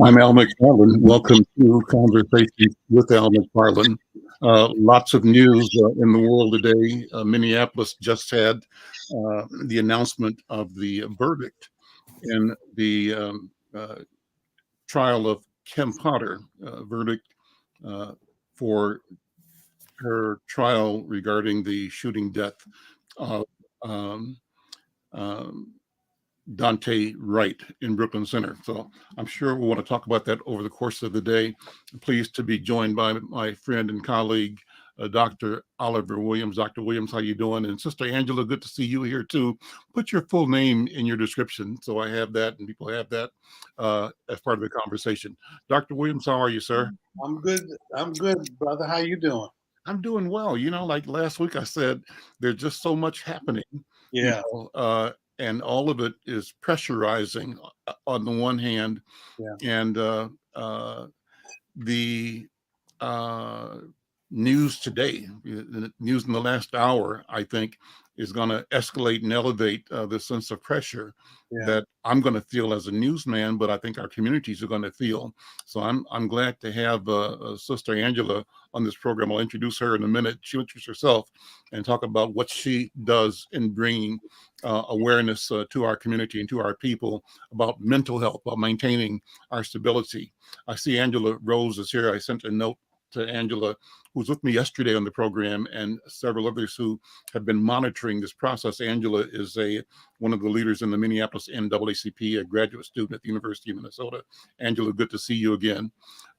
I'm Al McFarlane. Welcome to Conversations with Al McFarlane. Lots of news in the world today. Minneapolis just had the announcement of the verdict in the trial of Kim Potter, verdict uh, for her trial regarding the shooting death of um, um, Dante Wright in Brooklyn Center. So I'm sure we'll want to talk about that over the course of the day. I'm pleased to be joined by my friend and colleague, Dr. Oliver Williams. Dr. Williams, how you doing? And Sister Angela, good to see you here too. Put your full name in your description so I have that and people have that as part of the conversation. Dr. Williams, how are you, sir? I'm good. I'm good, brother. How you doing? I'm doing well. Like last week I said, there's just so much happening, you Yeah, know, and all of it is pressurizing on the one hand, yeah, and the uh, news today, the news in the last hour, I think, is going to escalate and elevate the sense of pressure yeah. that I'm going to feel as a newsman, but I think our communities are going to feel. So I'm glad to have Sister Angela on this program. I'll introduce her in a minute. She'll introduce herself and talk about what she does in bringing awareness to our community and to our people about mental health, about maintaining our stability. I see Angela Rose is here. I sent a note to Angela, who was with me yesterday on the program, and several others who have been monitoring this process. Angela is one of the leaders in the Minneapolis NAACP, a graduate student at the University of Minnesota. Angela, good to see you again.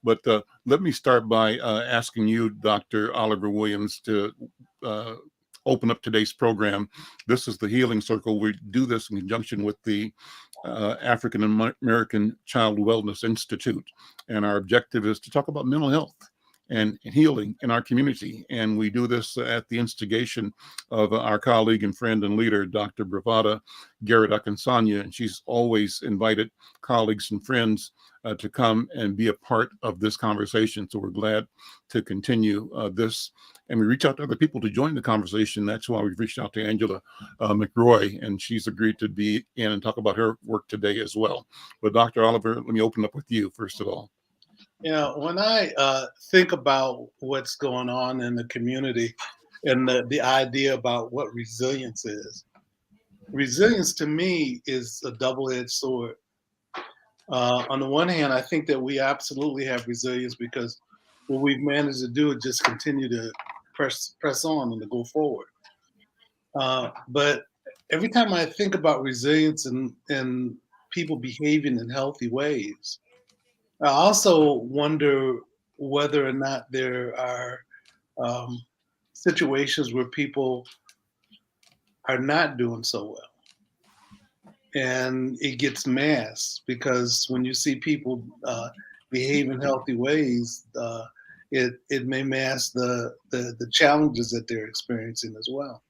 But let me start by asking you, Dr. Oliver Williams, to uh, open up today's program. This is the Healing Circle. We do this in conjunction with the African American Child Wellness Institute. And our objective is to talk about mental health and healing in our community. And we do this at the instigation of our colleague and friend and leader, Dr. Bravada Garrett Akinsanya. And she's always invited colleagues and friends to come and be a part of this conversation. So we're glad to continue this. And we reach out to other people to join the conversation. That's why we've reached out to Angela Mcroy, and she's agreed to be in and talk about her work today as well. But Dr. Oliver, let me open up with you first of all. When I think about what's going on in the community and the idea about what resilience to me is a double-edged sword. On the one hand, I think that we absolutely have resilience because what we've managed to do is just continue to press on and to go forward. But every time I think about resilience and people behaving in healthy ways, I also wonder whether or not there are um, situations where people are not doing so well. And it gets masked because when you see people behave in healthy ways, it may mask the challenges that they're experiencing as well.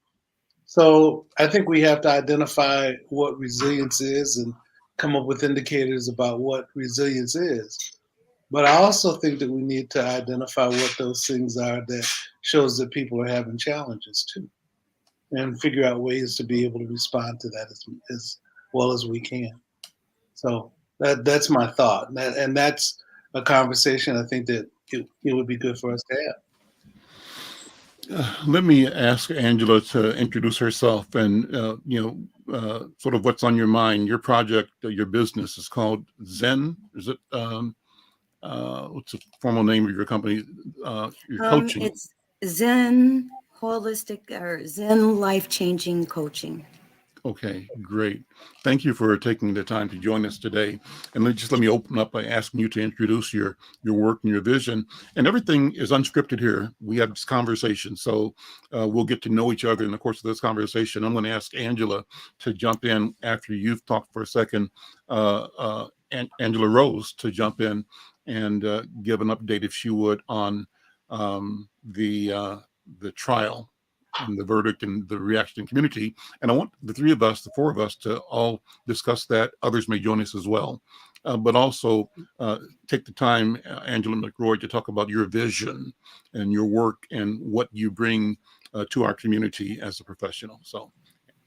So I think we have to identify what resilience is and come up with indicators about what resilience is. But I also think that we need to identify what those things are that shows that people are having challenges too, and figure out ways to be able to respond to that as well as we can. So that's my thought, and that's a conversation I think that it would be good for us to have. Let me ask Angela to introduce herself and, sort of what's on your mind. Your project, your business is called Zen. Is it, what's the formal name of your company? Your coaching. It's Zen holistic or Zen life-changing coaching. Okay, great. Thank you for taking the time to join us today. And let me open up by asking you to introduce your work and your vision. And everything is unscripted here. We have this conversation, so we'll get to know each other in the course of this conversation. I'm going to ask Angela to jump in after you've talked for a second. Angela Rose to jump in and give an update, if she would, on the trial and the verdict and the reaction in community. And I want the four of us to all discuss that. Others may join us as well. But also take the time, Angela Mcroy, to talk about your vision and your work and what you bring to our community as a professional. So,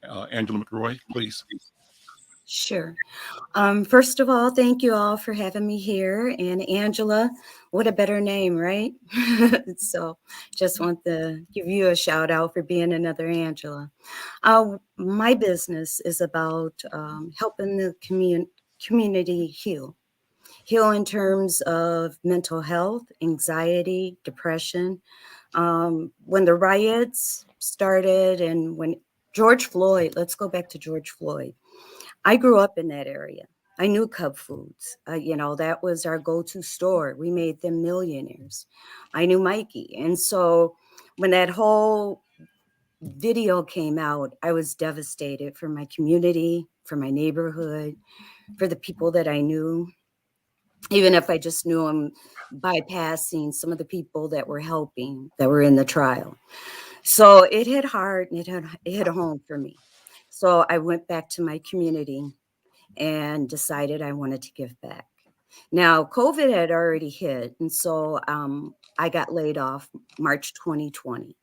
Angela Mcroy, please. Sure. First of all, thank you all for having me here. And Angela, what a better name, right? So just want to give you a shout out for being another Angela. My business is about helping the community heal. Heal in terms of mental health, anxiety, depression. When the riots started and when George Floyd, let's go back to George Floyd. I grew up in that area. I knew Cub Foods. That was our go-to store. We made them millionaires. I knew Mikey. And so when that whole video came out, I was devastated for my community, for my neighborhood, for the people that I knew, even if I just knew them bypassing some of the people that were helping, that were in the trial. So it hit hard and it hit home for me. So I went back to my community and decided I wanted to give back. Now, COVID had already hit, and so I got laid off March 2020.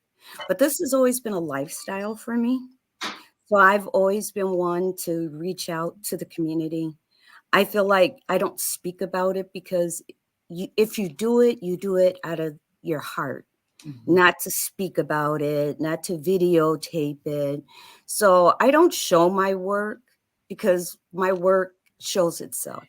But this has always been a lifestyle for me. So I've always been one to reach out to the community. I feel like I don't speak about it because if you do it out of your heart, not to speak about it, not to videotape it. So I don't show my work because my work shows itself.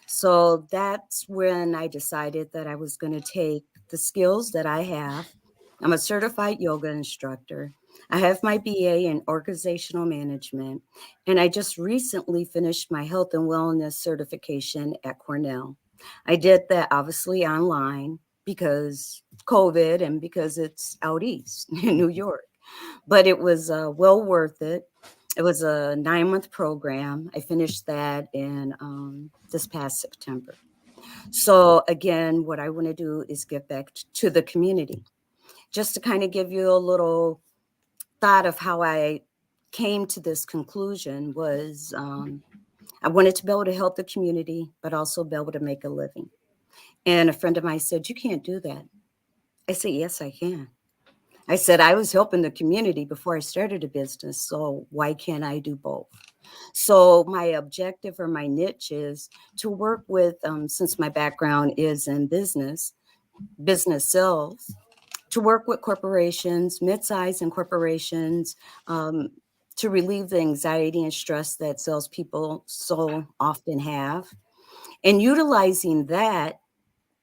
So that's when I decided that I was going to take the skills that I have. I'm a certified yoga instructor. I have my BA in organizational management, and I just recently finished my health and wellness certification at Cornell. I did that obviously online because COVID and because it's out east in New York, but it was well worth it. It was a 9-month program. I finished that in this past September. So again, what I want to do is give back to the community. Just to kind of give you a little thought of how I came to this conclusion was I wanted to be able to help the community, but also be able to make a living. And a friend of mine said, "You can't do that." I said, "Yes, I can." I said, "I was helping the community before I started a business, so why can't I do both?" So my objective or my niche is to work with, since my background is in business sales, to work with corporations, mid-size and corporations, um, to relieve the anxiety and stress that salespeople so often have, and utilizing that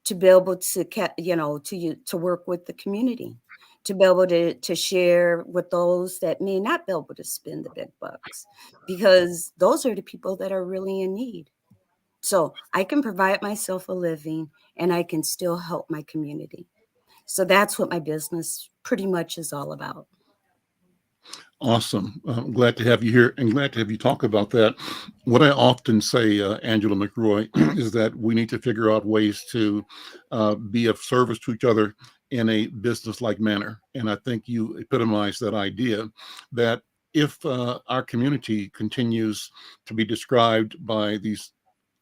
to be able to, to work with the community, to be able to share with those that may not be able to spend the big bucks, because those are the people that are really in need. So I can provide myself a living and I can still help my community. So that's what my business pretty much is all about. Awesome. I'm glad to have you here and glad to have you talk about that. What I often say, Angela McRoy, is that we need to figure out ways to be of service to each other in a business-like manner. And I think you epitomize that idea that if our community continues to be described by these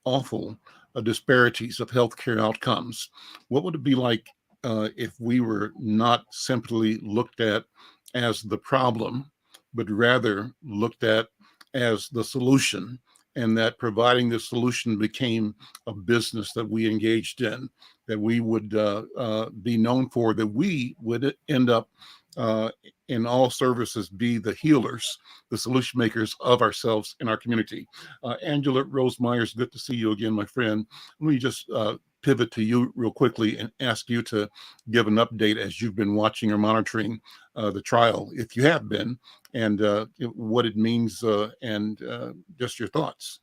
awful disparities of healthcare outcomes, what would it be like if we were not simply looked at as the problem, but rather looked at as the solution, and that providing the solution became a business that we engaged in, that we would be known for, that we would end up uh, in all services be the healers, the solution makers of ourselves in our community. Angela Rose Myers, good to see you again, my friend. Let me just pivot to you real quickly and ask you to give an update as you've been watching or monitoring the trial, if you have been, and what it means and just your thoughts.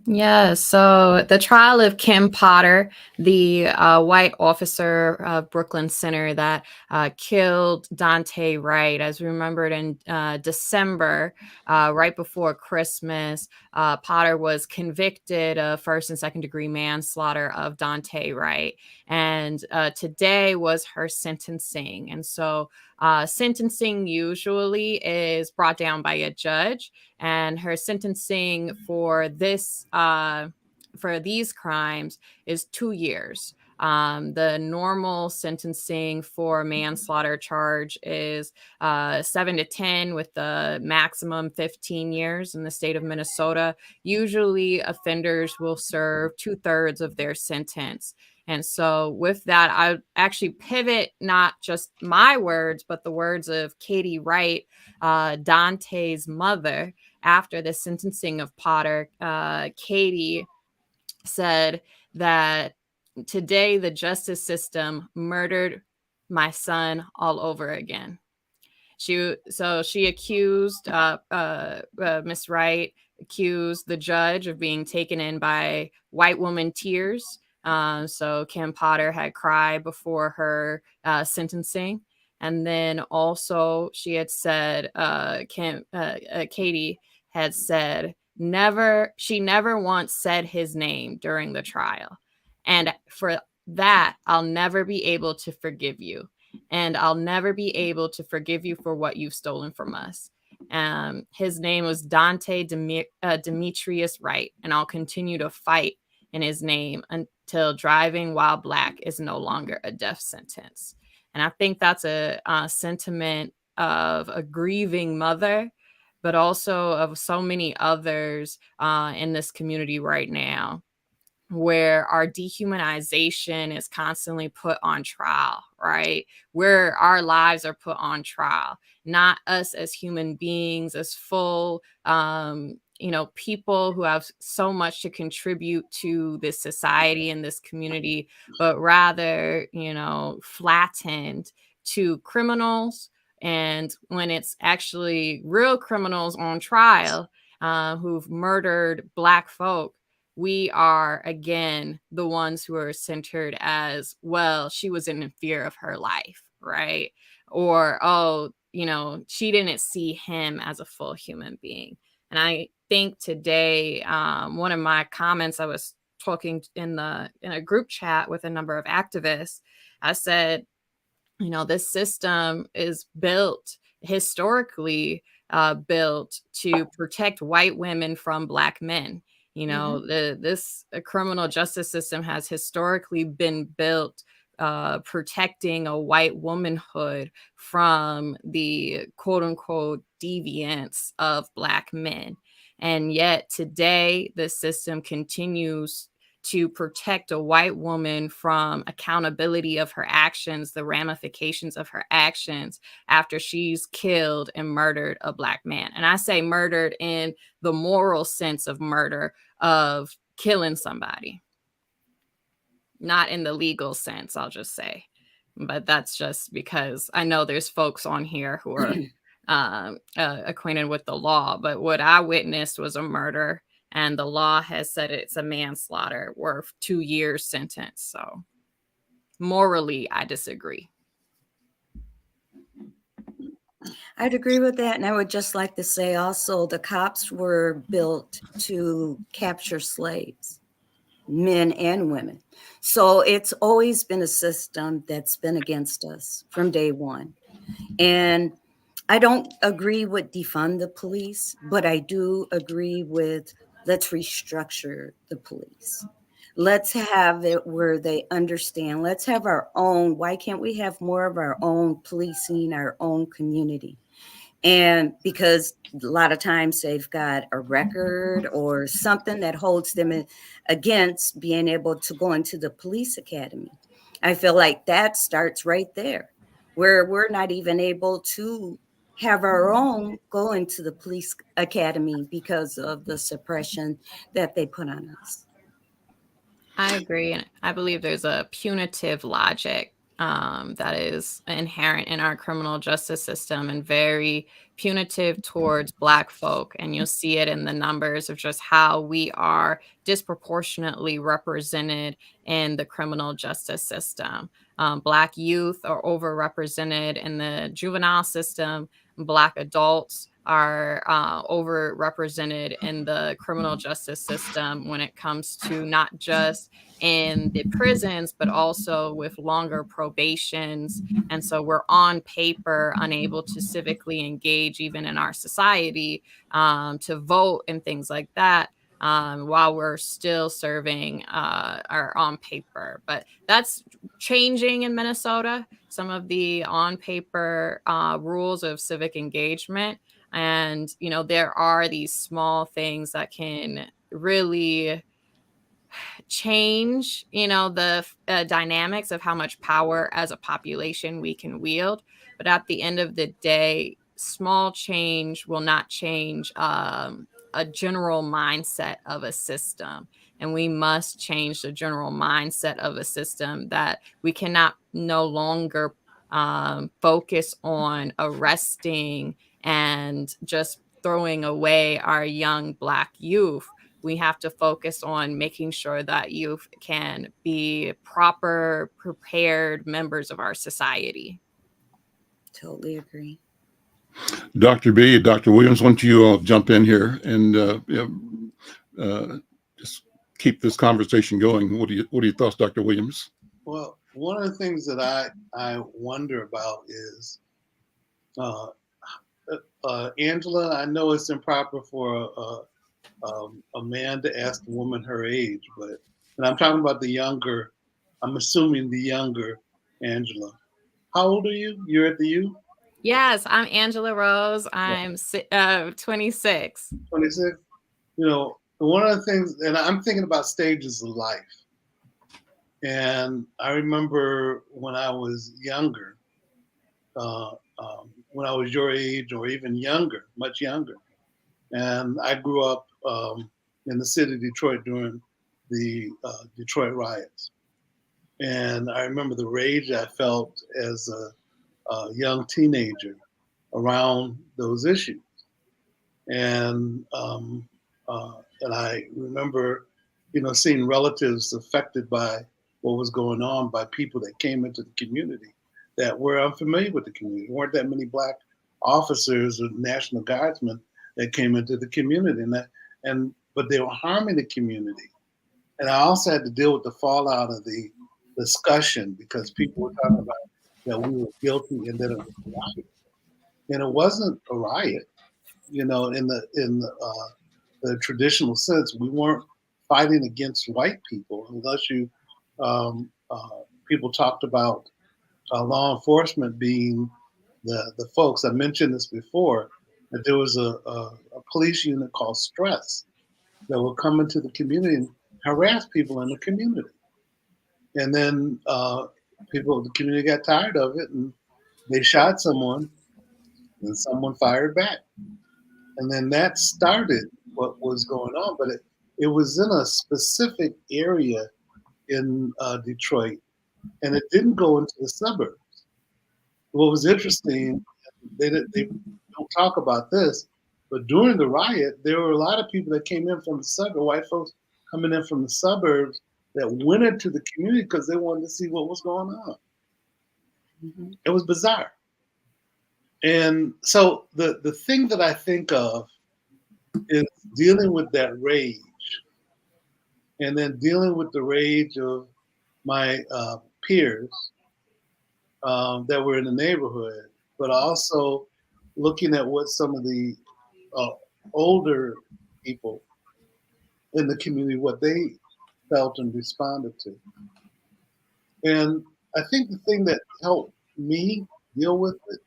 Yeah, so the trial of Kim Potter, the white officer of Brooklyn Center that killed Dante Wright, as we remembered in December, right before Christmas, Potter was convicted of first and second degree manslaughter of Dante Wright. And today was her sentencing. And so sentencing usually is brought down by a judge, and her sentencing for these crimes is 2 years. The normal sentencing for manslaughter charge is 7 to 10 with the maximum 15 years in the state of Minnesota. Usually offenders will serve 2/3 of their sentence. And so with that, I actually pivot not just my words, but the words of Katie Wright, Dante's mother. After the sentencing of Potter, Katie said that today the justice system murdered my son all over again. She accused Miss Wright accused the judge of being taken in by white woman tears. So Kim Potter had cried before her sentencing, and then also she had said Katie had said she never once said his name during the trial, and for that I'll never be able to forgive you. And I'll never be able to forgive you for what you've stolen from us. His name was Dante Demetrius Wright, and I'll continue to fight in his name until driving while black is no longer a death sentence. And I think that's a sentiment of a grieving mother, but also of so many others in this community right now, where our dehumanization is constantly put on trial, right? Where our lives are put on trial, not us as human beings, as full, people who have so much to contribute to this society and this community, but rather, flattened to criminals. And when it's actually real criminals on trial who've murdered Black folk, we are, again, the ones who are centered as, well, she was in fear of her life, right? Or, she didn't see him as a full human being. And I think today, one of my comments, I was talking in a group chat with a number of activists, I said, this system is historically built to protect white women from Black men. This criminal justice system has historically been built protecting a white womanhood from the quote unquote deviance of Black men. And yet today, the system continues to protect a white woman from accountability of her actions, the ramifications of her actions after she's killed and murdered a Black man. And I say murdered in the moral sense of murder, of killing somebody, not in the legal sense, I'll just say. But that's just because I know there's folks on here who are acquainted with the law. But what I witnessed was a murder, and the law has said it's a manslaughter worth 2 years sentence. So morally, I disagree. I'd agree with that. And I would just like to say also, the cops were built to capture slaves, men and women. So it's always been a system that's been against us from day one. And I don't agree with defund the police, but I do agree with let's restructure the police. Let's have it where they understand. Let's have our own. Why can't we have more of our own policing, our own community? And because a lot of times they've got a record or something that holds them against being able to go into the police academy. I feel like that starts right there, where we're not even able to have our own go into the police academy because of the suppression that they put on us. I agree. And I believe there's a punitive logic that is inherent in our criminal justice system and very punitive towards Black folk. And you'll see it in the numbers of just how we are disproportionately represented in the criminal justice system. Black youth are overrepresented in the juvenile system. Black adults are overrepresented in the criminal justice system when it comes to not just in the prisons, but also with longer probations. And so we're on paper unable to civically engage even in our society, to vote and things like that. while we're still serving our on paper. But that's changing in Minnesota, some of the on paper rules of civic engagement. And, there are these small things that can really change, the dynamics of how much power as a population we can wield. But at the end of the day, small change will not change a general mindset of a system. And we must change the general mindset of a system that we cannot no longer focus on arresting and just throwing away our young Black youth. We have to focus on making sure that youth can be proper, prepared members of our society. Totally agree. Dr. B, Dr. Williams, why don't you jump in here and just keep this conversation going? What are your thoughts, Dr. Williams? Well, one of the things that I wonder about is, Angela, I know it's improper for a man to ask a woman her age, and I'm talking about the younger, I'm assuming the younger Angela. How old are you? You're at the U? Yes, I'm Angela Rose. I'm 26. 26? One of the things, and I'm thinking about stages of life. And I remember when I was younger, when I was your age or even younger, much younger. And I grew up in the city of Detroit during the Detroit riots. And I remember the rage I felt as a young teenager around those issues. And I remember, seeing relatives affected by what was going on by people that came into the community that were unfamiliar with the community. There weren't that many Black officers or National Guardsmen that came into the community, but they were harming the community. And I also had to deal with the fallout of the discussion because people were talking about that we were guilty and that it was a riot. And it wasn't a riot, in the traditional sense. We weren't fighting against white people unless people talked about law enforcement being the folks. I mentioned this before, that there was a police unit called Stress that would come into the community and harass people in the community. And then people in the community got tired of it and they shot someone and someone fired back. And then that started what was going on, but it was in a specific area in Detroit, and it didn't go into the suburbs. What was interesting, they don't talk about this, but during the riot, there were a lot of people that came in from the suburbs, white folks coming in from the suburbs that went into the community because they wanted to see what was going on. Mm-hmm. It was bizarre. And so the thing that I think of is dealing with that rage, and then dealing with the rage of my peers that were in the neighborhood, but also looking at what some of the older people in the community, what they felt and responded to. And I think the thing that helped me deal with it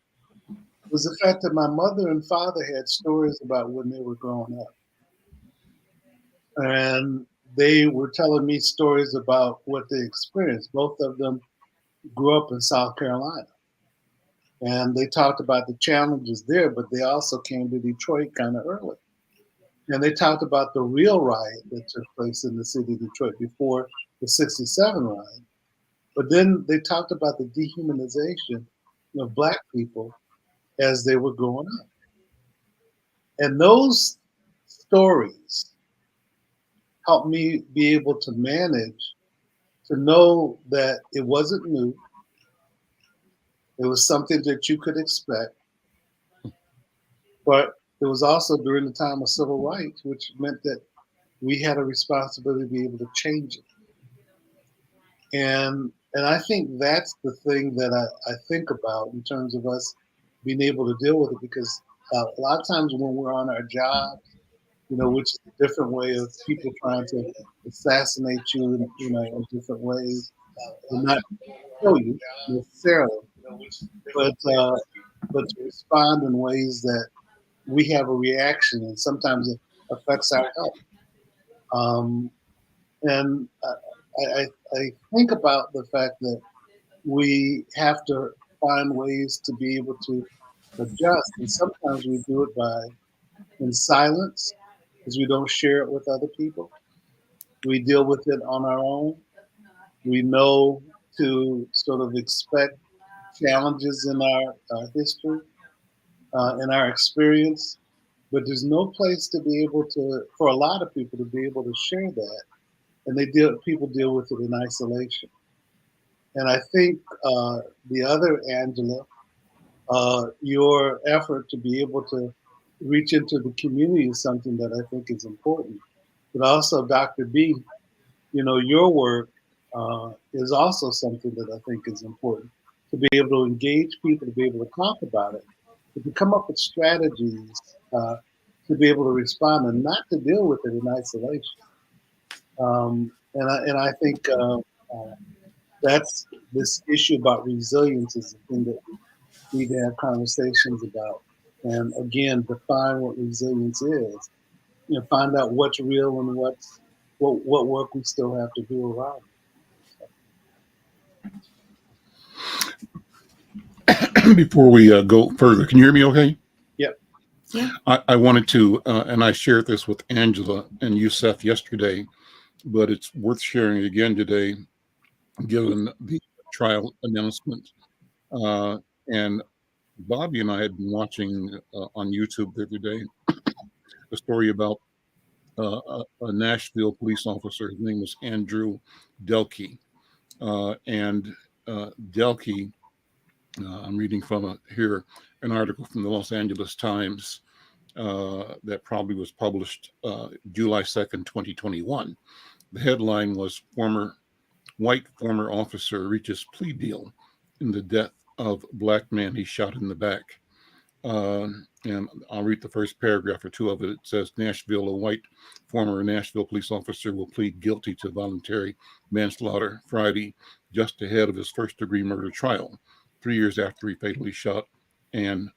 was the fact that my mother and father had stories about when they were growing up. And they were telling me stories about what they experienced. Both of them grew up in South Carolina. And they talked about the challenges there, but they also came to Detroit kind of early. And they talked about the real riot that took place in the city of Detroit before the 67 riot. But then they talked about the dehumanization of Black people as they were growing up. And those stories helped me be able to manage, to know that it wasn't new. It was something that you could expect. But it was also during the time of civil rights, which meant that we had a responsibility to be able to change it. And I think that's the thing that I think about in terms of us being able to deal with it, because a lot of times when we're on our jobs, which is a different way of people trying to assassinate you, in different ways, and not kill you necessarily, but but to respond in ways that we have a reaction, and sometimes it affects our health. And I think about the fact that we have to find ways to be able to adjust, and sometimes we do it in silence because we don't share it with other people. We deal with it on our own. We know to sort of expect challenges in our history, in our experience, but there's no place to be able to, for a lot of people, to be able to share that, and people deal with it in isolation. And I think the other Angela, your effort to be able to reach into the community is something that I think is important. But also, Dr. B, your work is also something that I think is important, to be able to engage people, to be able to talk about it, to come up with strategies to be able to respond and not to deal with it in isolation. And I think that's this issue about resilience is the thing that we need to have conversations about. And again, define what resilience is. Find out what's real and what work we still have to do around it. Before we go further, can you hear me okay? Yep. Yeah. I wanted to, and I shared this with Angela and Youssef yesterday, but it's worth sharing again today, given the trial announcement. And Bobby and I had been watching on YouTube the other day a story about a Nashville police officer. His name was Andrew Delkey. And Delkey, I'm reading from here an article from the Los Angeles Times that probably was published July 2nd, 2021. The headline was White former officer reaches plea deal in the death of Black man he shot in the back. And I'll read the first paragraph or two of it. It says, Nashville, a white former Nashville police officer will plead guilty to voluntary manslaughter Friday, just ahead of his first-degree murder trial, 3 years after he fatally shot an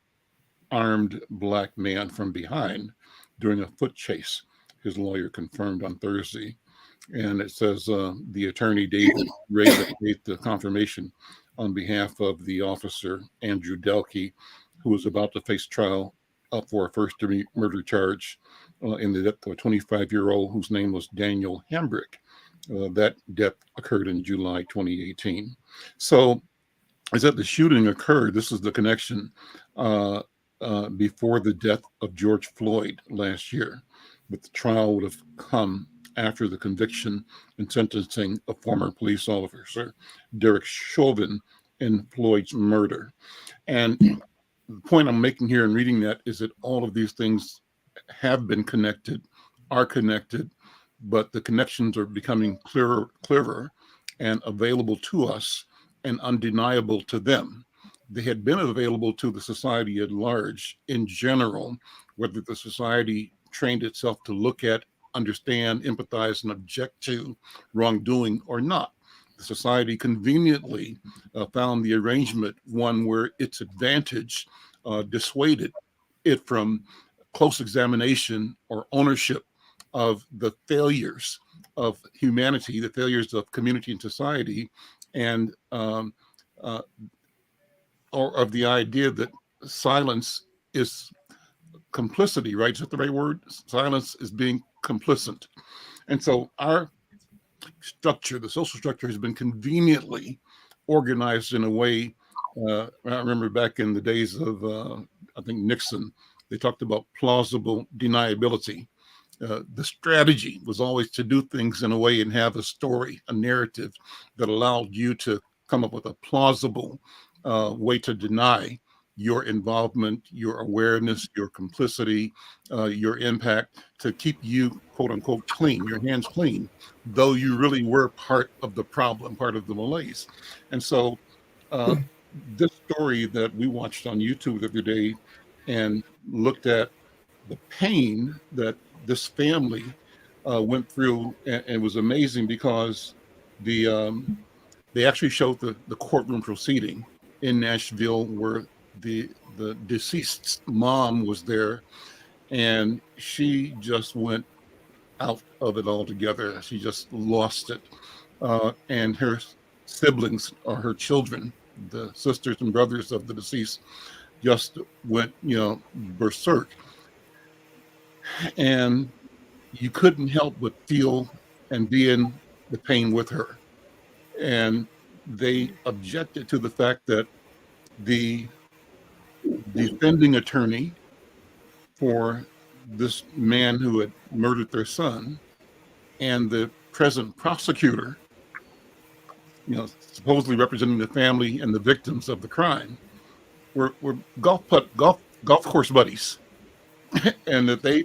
armed Black man from behind during a foot chase, his lawyer confirmed on Thursday. And it says the attorney, David Ray, made the confirmation on behalf of the officer, Andrew Delkey, who was about to face trial for a first-degree murder charge in the death of a 25-year-old whose name was Daniel Hambrick. That death occurred in July 2018. So as that the shooting occurred, this is the connection before the death of George Floyd last year. But the trial would have come after the conviction and sentencing of former police officer Derek Chauvin in Floyd's murder. And the point I'm making here in reading that is that all of these things have been connected, are connected, but the connections are becoming clearer and available to us and undeniable to them. They had been available to the society at large in general, whether the society trained itself to look at, understand, empathize, and object to wrongdoing or not. The society conveniently found the arrangement one where its advantage dissuaded it from close examination or ownership of the failures of humanity, the failures of community and society, and or of the idea that silence is complicity, right? Is that the right word? Silence is being complicit. And so our structure, the social structure, has been conveniently organized in a way. I remember back in the days of, I think, Nixon, they talked about plausible deniability. The strategy was always to do things in a way and have a story, a narrative that allowed you to come up with a plausible way to deny your involvement, your awareness, your complicity, your impact, to keep you, quote unquote, clean, your hands clean, though you really were part of the problem, part of the malaise. And so this story that we watched on YouTube the other day and looked at the pain that this family went through, and it was amazing because they actually showed the courtroom proceeding in Nashville where the deceased's mom was there, and she just went out of it altogether. She just lost it. And her siblings, or her children, the sisters and brothers of the deceased, just went, berserk. And you couldn't help but feel and be in the pain with her. And they objected to the fact that the defending attorney for this man who had murdered their son and the present prosecutor, supposedly representing the family and the victims of the crime, were golf course buddies, and that they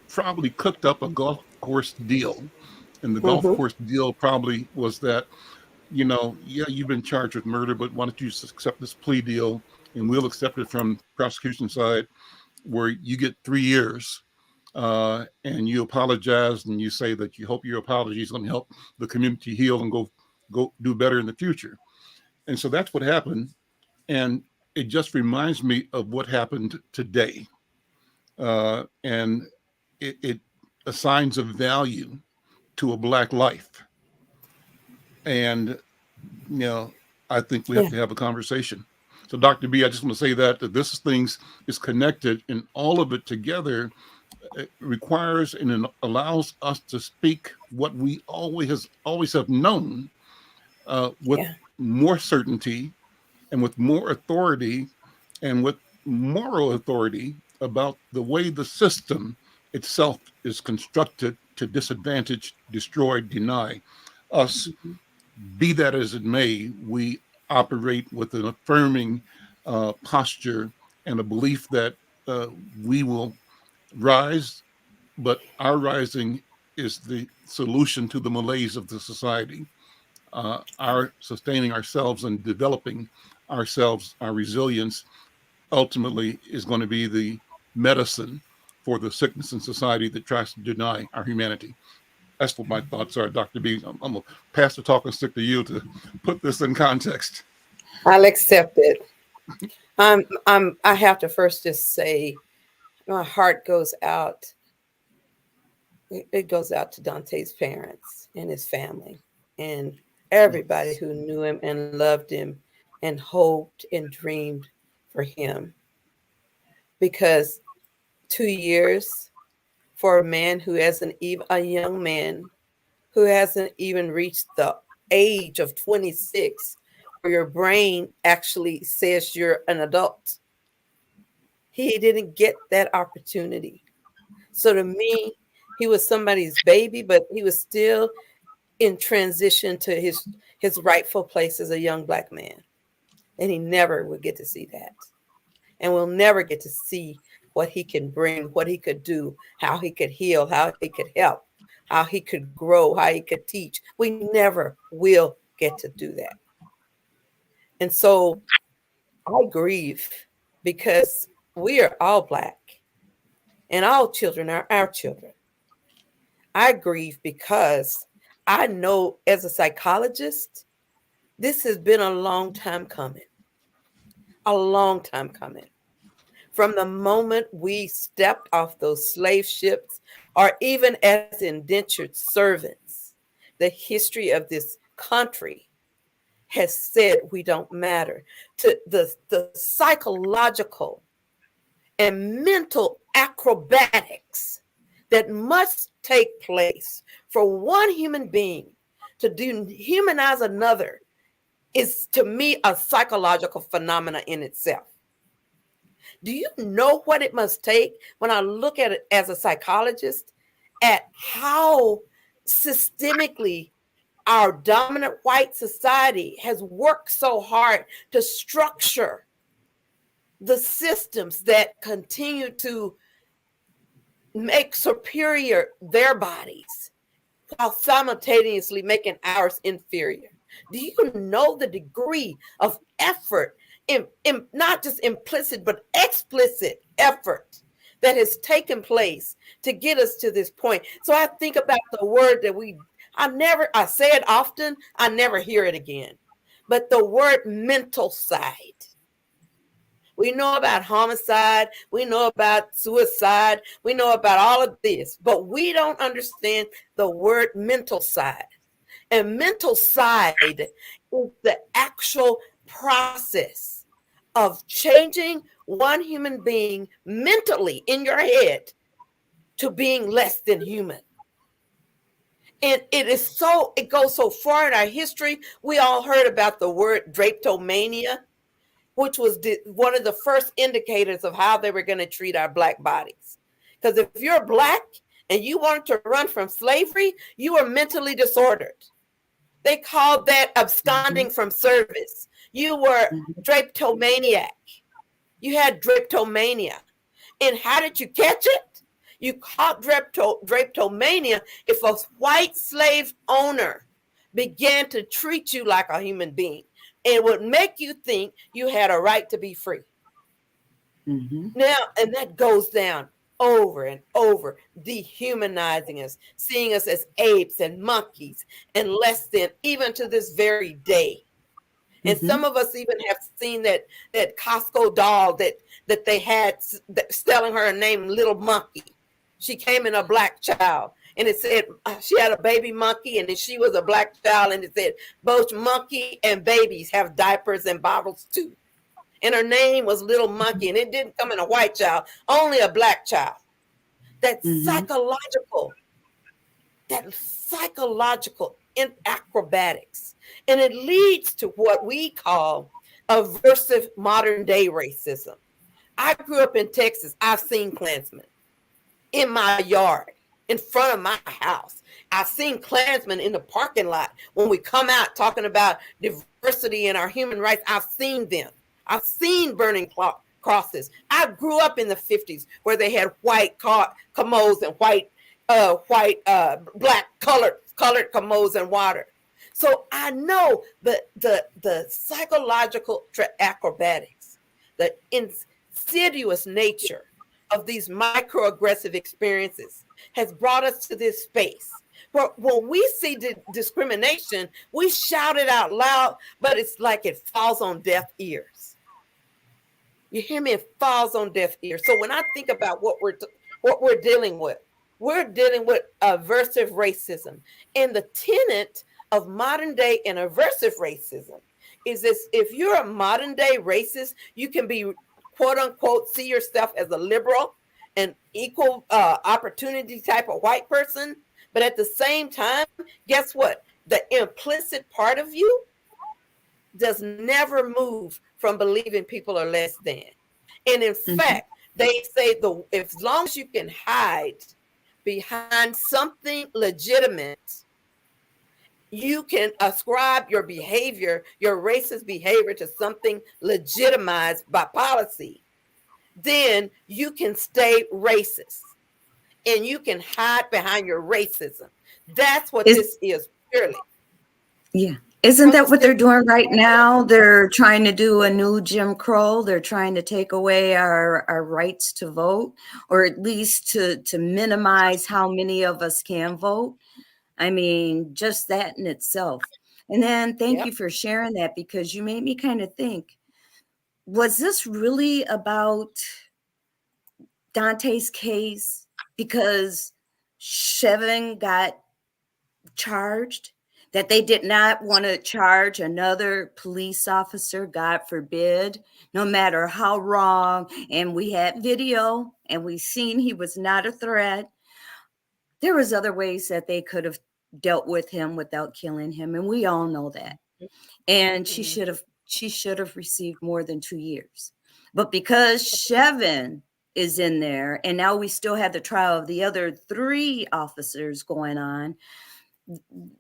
probably cooked up a golf course deal. And the golf course deal probably was that, yeah, you've been charged with murder, but why don't you just accept this plea deal, and we'll accept it from prosecution side, where you get 3 years, and you apologize, and you say that you hope your apology is going to help the community heal and go do better in the future. And so that's what happened. And it just reminds me of what happened today. And it assigns a value to a Black life. And, I think we have to have a conversation. So Dr. B, I just want to say that this things is connected, and all of it together requires and allows us to speak what we always have known, with more certainty and with more authority and with moral authority about the way the system itself is constructed to disadvantage, destroy, deny us. Be that as it may, we operate with an affirming posture and a belief that we will rise, but our rising is the solution to the malaise of the society. Our sustaining ourselves and developing ourselves, our resilience, ultimately is going to be the medicine for the sickness in society that tries to deny our humanity. That's what my thoughts are, Dr. B. I'm going to pass the talking stick to you to put this in context. I'll accept it. I have to first just say my heart goes out. It goes out to Dante's parents and his family and everybody who knew him and loved him and hoped and dreamed for him. Because 2 years for a man who hasn't even, a young man who hasn't even reached the age of 26, where your brain actually says you're an adult. He didn't get that opportunity. So to me, he was somebody's baby, but he was still in transition to his rightful place as a young Black man. And he never would get to see that. And we'll never get to see what he can bring, what he could do, how he could heal, how he could help, how he could grow, how he could teach. We never will get to do that. And so I grieve because we are all Black and all children are our children. I grieve because I know as a psychologist, this has been a long time coming. A long time coming. From the moment we stepped off those slave ships, or even as indentured servants, the history of this country has said we don't matter. To the psychological and mental acrobatics that must take place for one human being to dehumanize another is, to me, a psychological phenomena in itself. Do you know what it must take when I look at it as a psychologist at how systemically our dominant white society has worked so hard to structure the systems that continue to make superior their bodies while simultaneously making ours inferior? Do you know the degree of effort, in not just implicit, but explicit effort that has taken place to get us to this point. So I think about the word that I say it often, I never hear it again. But the word mental side. We know about homicide. We know about suicide. We know about all of this, but we don't understand the word mental side. And mental side is the actual process of changing one human being mentally in your head to being less than human. And it goes so far in our history. We all heard about the word drapetomania, which was one of the first indicators of how they were going to treat our Black bodies. Because if you're Black and you wanted to run from slavery, you were mentally disordered. They called that absconding from service. You were drapetomaniac. You had drapetomania. And how did you catch it? You caught drapetomania if a white slave owner began to treat you like a human being. It would make you think you had a right to be free. Now, and that goes down over and over, dehumanizing us, seeing us as apes and monkeys and less than, even to this very day. And some of us even have seen that Costco doll that they had selling her a name Little Monkey. She came in a Black child. And it said she had a baby monkey, and then she was a Black child. And it said both monkey and babies have diapers and bottles too. And her name was Little Monkey, and it didn't come in a white child, only a Black child. That psychological in acrobatics. And it leads to what we call aversive modern day racism. I grew up in Texas. I've seen Klansmen in my yard, in front of my house. I've seen Klansmen in the parking lot when we come out talking about diversity and our human rights. I've seen them. I've seen burning crosses. I grew up in the 50s where they had white commodes and black colored commodes and water. So I know the psychological acrobatics, the insidious nature of these microaggressive experiences has brought us to this space. But when we see discrimination, we shout it out loud, but it's like it falls on deaf ears. You hear me? It falls on deaf ears. So when I think about what we're dealing with, we're dealing with aversive racism. And the tenet of modern day and aversive racism is this: if you're a modern day racist, you can be, quote unquote, see yourself as a liberal and equal opportunity type of white person. But at the same time, guess what? The implicit part of you does never move from believing people are less than. And in fact, they say as long as you can hide behind something legitimate, you can ascribe your behavior, your racist behavior, to something legitimized by policy, then you can stay racist and you can hide behind your racism. That's what this is, purely. Yeah. Isn't that what they're doing right now? They're trying to do a new Jim Crow. They're trying to take away our rights to vote, or at least to minimize how many of us can vote. I mean, just that in itself. And then thank you for sharing that, because you made me kind of think, was this really about Dante's case? Because Chevin got charged, that they did not want to charge another police officer, God forbid, no matter how wrong. And we had video and we seen he was not a threat. There was other ways that they could have dealt with him without killing him. And we all know that. And she should have received more than 2 years. But because Chevin is in there, and now we still have the trial of the other 3 officers going on,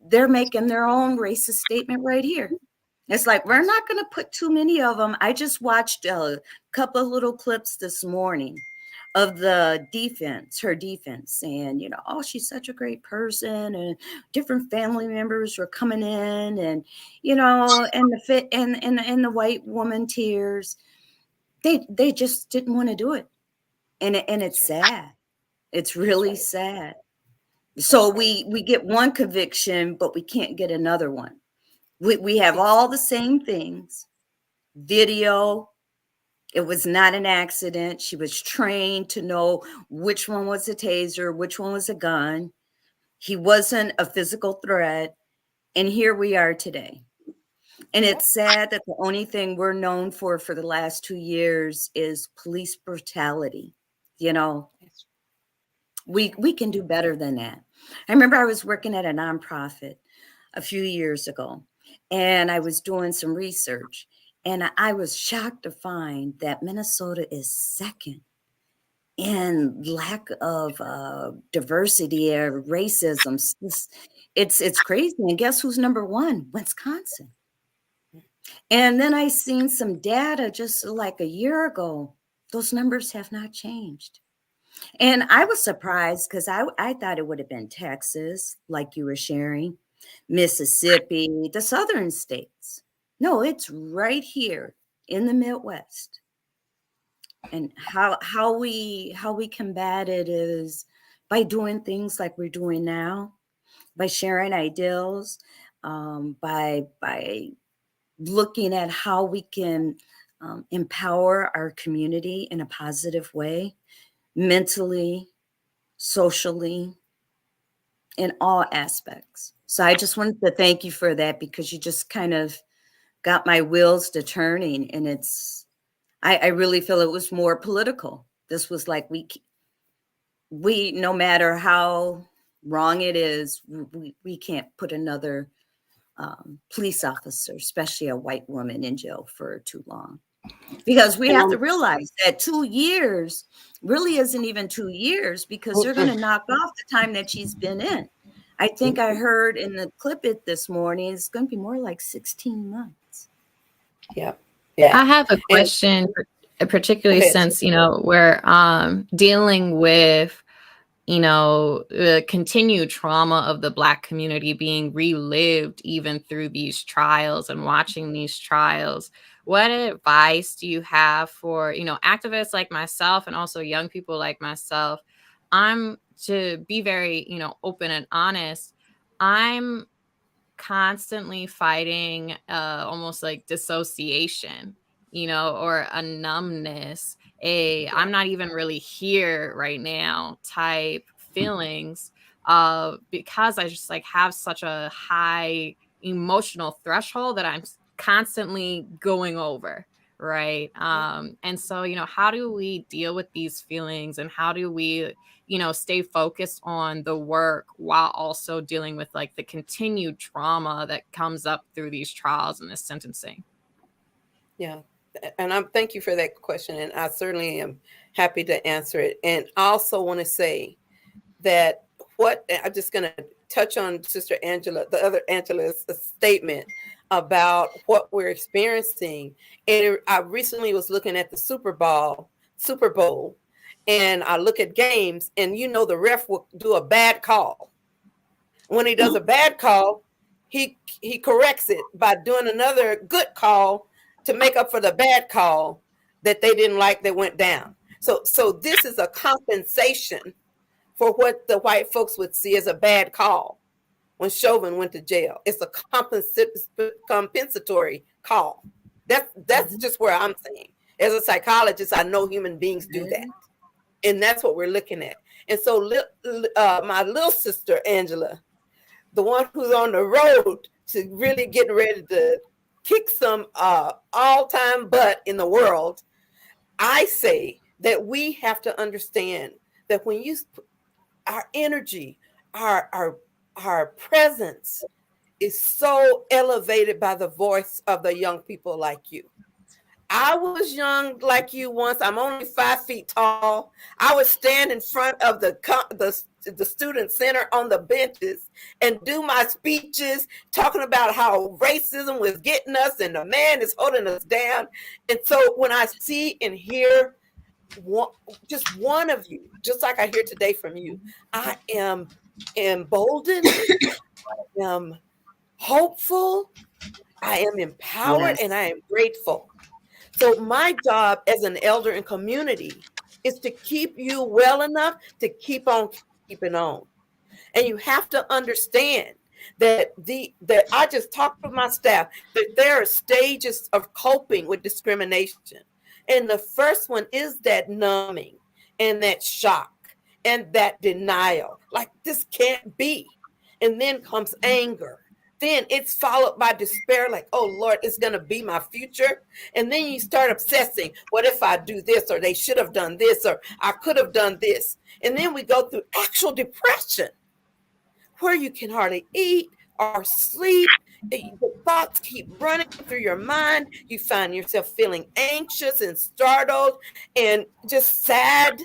they're making their own racist statement right here. It's like, we're not going to put too many of them. I just watched a couple of little clips this morning of the defense, her defense, and, you know, oh, she's such a great person, and different family members were coming in, and, you know, and the white woman tears. They just didn't want to do it. and it's sad. It's really sad. So we get one conviction, but we can't get another one. We have all the same things. Video, it was not an accident. She was trained to know which one was a taser, which one was a gun. He wasn't a physical threat. And here we are today. And it's sad that the only thing we're known for the last 2 years is police brutality. You know, we can do better than that. I remember I was working at a nonprofit a few years ago, and I was doing some research, and I was shocked to find that Minnesota is second in lack of diversity or racism. It's crazy. And guess who's number one? Wisconsin. And then I seen some data just like a year ago. Those numbers have not changed. And I was surprised because I thought it would have been Texas, like you were sharing, Mississippi, the southern states. No, it's right here in the Midwest. And how we combat it is by doing things like we're doing now, by sharing ideals, by looking at how we can empower our community in a positive way, mentally, socially, in all aspects. So I just wanted to thank you for that, because you just kind of got my wheels to turning, and I really feel it was more political. This was like, we no matter how wrong it is, we can't put another police officer, especially a white woman, in jail for too long. Because we have to realize that 2 years really isn't even 2 years, because they're going to knock off the time that she's been in. I think I heard in the clip it this morning, it's going to be more like 16 months. Yeah. I have a question, particularly since, we're dealing with, the continued trauma of the Black community being relived even through these trials and watching these trials. What advice do you have for, activists like myself and also young people like myself? I'm to be very, open and honest. I'm constantly fighting almost like dissociation, or a numbness, I'm not even really here right now type feelings, because I just like have such a high emotional threshold that I'm constantly going over. Right. And so, how do we deal with these feelings, and how do we, stay focused on the work while also dealing with like the continued trauma that comes up through these trials and this sentencing? Yeah. And thank you for that question. And I certainly am happy to answer it. And I also want to say that I'm just going to touch on Sister Angela, the other Angela's statement about what we're experiencing. And I recently was looking at the Super Bowl, and I look at games, and the ref will do a bad call. When he does a bad call, he corrects it by doing another good call to make up for the bad call that they didn't like that went down. So this is a compensation for what the white folks would see as a bad call when Chauvin went to jail. It's a compensatory call. That's just where I'm saying. As a psychologist, I know human beings do that. And that's what we're looking at. And so my little sister, Angela, the one who's on the road to really getting ready to kick some all-time butt in the world, I say that we have to understand that when our energy, our presence is so elevated by the voice of the young people like you. I was young like you once. I'm only 5 feet tall. I would stand in front of the student center on the benches and do my speeches talking about how racism was getting us and the man is holding us down. And so when I see and hear just one of you, just like I hear today from you, I am emboldened, I am hopeful, I am empowered, and I am grateful. So my job as an elder in community It's to keep you well enough to keep on keeping on. And you have to understand that that I just talked with my staff that there are stages of coping with discrimination. And the first one is that numbing and that shock and that denial. Like, this can't be. And then comes anger. Then it's followed by despair, like, oh Lord, it's going to be my future. And then you start obsessing. What if I do this? Or they should have done this, or I could have done this. And then we go through actual depression, where you can hardly eat or sleep. The thoughts keep running through your mind. You find yourself feeling anxious and startled and just sad.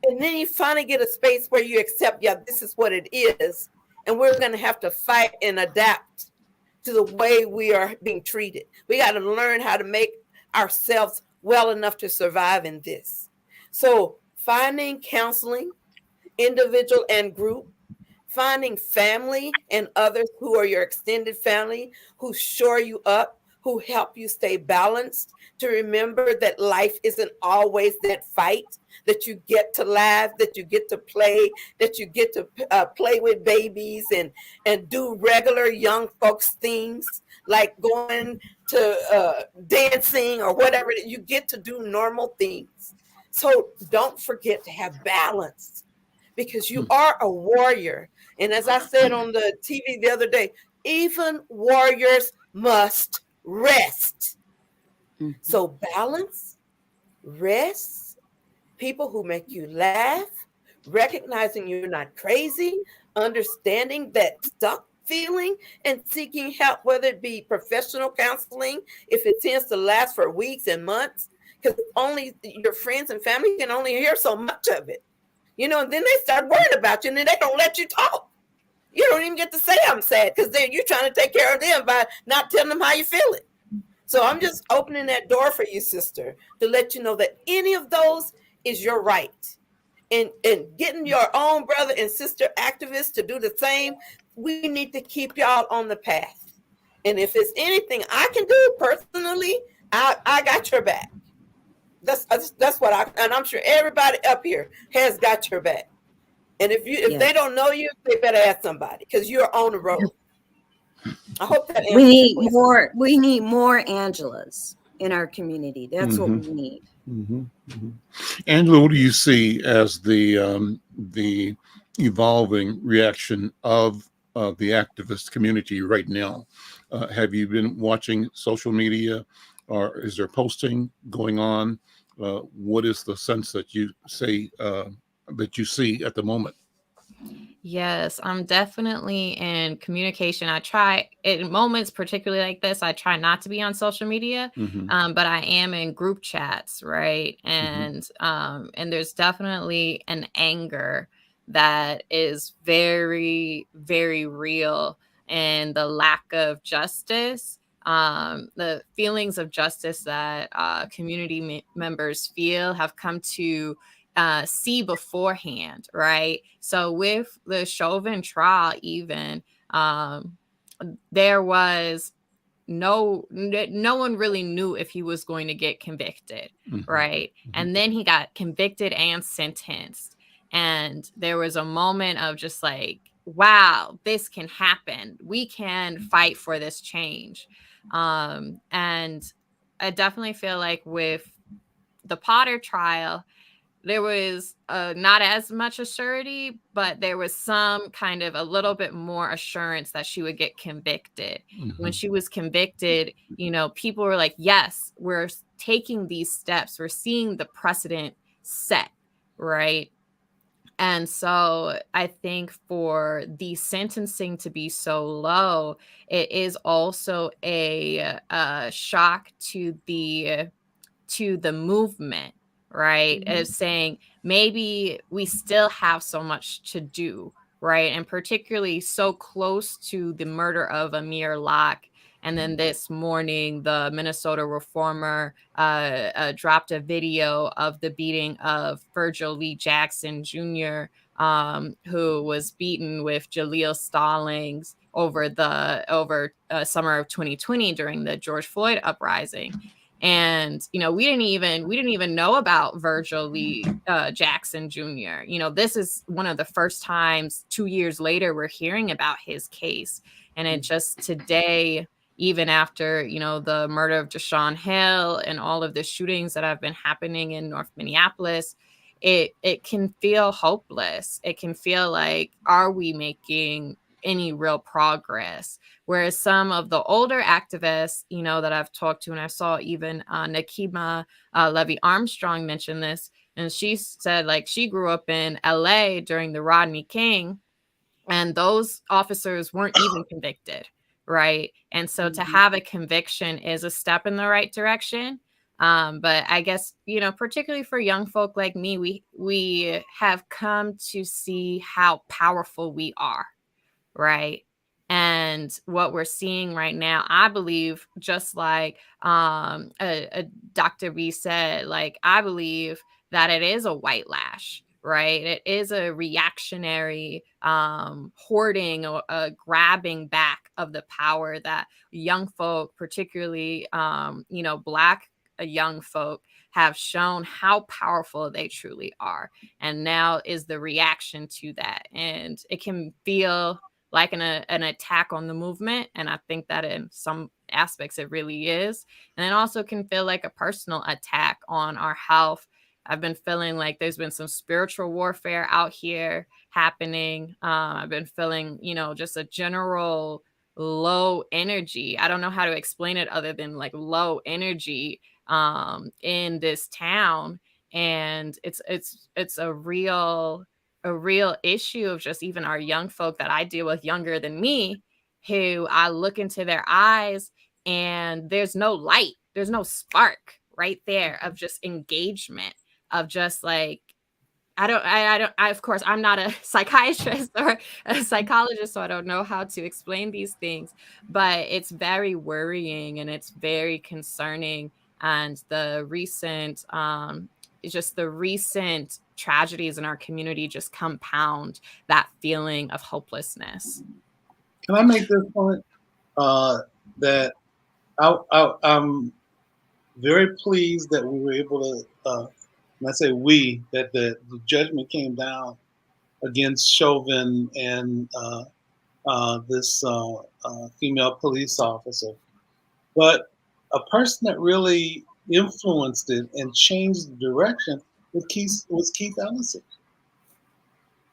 And then you finally get a space where you accept, yeah, this is what it is. And we're going to have to fight and adapt to the way we are being treated. We got to learn how to make ourselves well enough to survive in this. So finding counseling, individual and group, finding family and others who are your extended family, who shore you up, who help you stay balanced, to remember that life isn't always that fight, that you get to laugh, that you get to play, that you get to play with babies and do regular young folks things like going to dancing or whatever. You get to do normal things. So don't forget to have balance, because you are a warrior. And as I said on the TV the other day, even warriors must rest. So balance, rest, people who make you laugh, recognizing you're not crazy, understanding that stuck feeling and seeking help, whether it be professional counseling, if it tends to last for weeks and months, because only your friends and family can only hear so much of it. You know, and then they start worrying about you, and then they don't let you talk. You don't even get to say I'm sad, because then you're trying to take care of them by not telling them how you feeling. So I'm just opening that door for you, sister, to let you know that any of those is your right. And getting your own brother and sister activists to do the same, we need to keep y'all on the path. And if it's anything I can do personally, I got your back. That's what and I'm sure everybody up here has got your back. And if they don't know you, they better ask somebody, because you're on the road. I hope that we need more. We need more Angelas in our community. That's what we need. Angela, what do you see as the evolving reaction of the activist community right now? Have you been watching social media, or is there posting going on? What is the sense that you say that you see at the moment? Yes, I'm definitely in communication. I try in moments, particularly like this, I try not to be on social media, but I am in group chats, right? And there's definitely an anger that is very, very real, and the lack of justice, the feelings of justice that community members feel have come to see beforehand, right? So with the Chauvin trial, even there was no one really knew if he was going to get convicted, right? And then he got convicted and sentenced, and there was a moment of just like, wow, this can happen. We can fight for this change. And I definitely feel like with the Potter trial, there was not as much assurity, but there was some kind of a little bit more assurance that she would get convicted. When she was convicted, you know, people were like, yes, we're taking these steps. We're seeing the precedent set, right? And so I think for the sentencing to be so low, it is also a shock to the movement, right? Of saying maybe we still have so much to do, right? And particularly so close to the murder of Amir Locke. And then this morning, the Minnesota reformer dropped a video of the beating of Virgil Lee Jackson Jr., who was beaten with Jaleel Stallings over summer of 2020 during the George Floyd uprising. And we didn't even know about Virgil Lee Jackson Jr. This is one of the first times 2 years later we're hearing about his case. And it just today, even after the murder of Deshaun Hill and all of the shootings that have been happening in North Minneapolis, it can feel hopeless. It can feel like, are we making any real progress? Whereas some of the older activists, that I've talked to, and I saw even Nakima Levy Armstrong mention this, and she said like she grew up in LA during the Rodney King, and those officers weren't even convicted, right? And so to have a conviction is a step in the right direction. But I guess, particularly for young folk like me, we have come to see how powerful we are, right? And what we're seeing right now, I believe, just like Dr. B said, like, I believe that it is a white lash, right? It is a reactionary hoarding or a grabbing back of the power that young folk, particularly, Black young folk, have shown how powerful they truly are. And now is the reaction to that. And it can feel like an attack on the movement. And I think that in some aspects it really is. And it also can feel like a personal attack on our health. I've been feeling like there's been some spiritual warfare out here happening. I've been feeling, just a general low energy. I don't know how to explain it other than like low energy in this town. And it's a real issue of just even our young folk that I deal with, younger than me, who I look into their eyes and there's no light, there's no spark right there of just engagement, of just like, of course, I'm not a psychiatrist or a psychologist, so I don't know how to explain these things, but it's very worrying and it's very concerning. And the recent tragedies in our community just compound that feeling of hopelessness. Can I make this point? That I'm very pleased that we were able to, and I say we, that the judgment came down against Chauvin and this female police officer. But a person that really influenced it and changed the direction was Keith Ellison.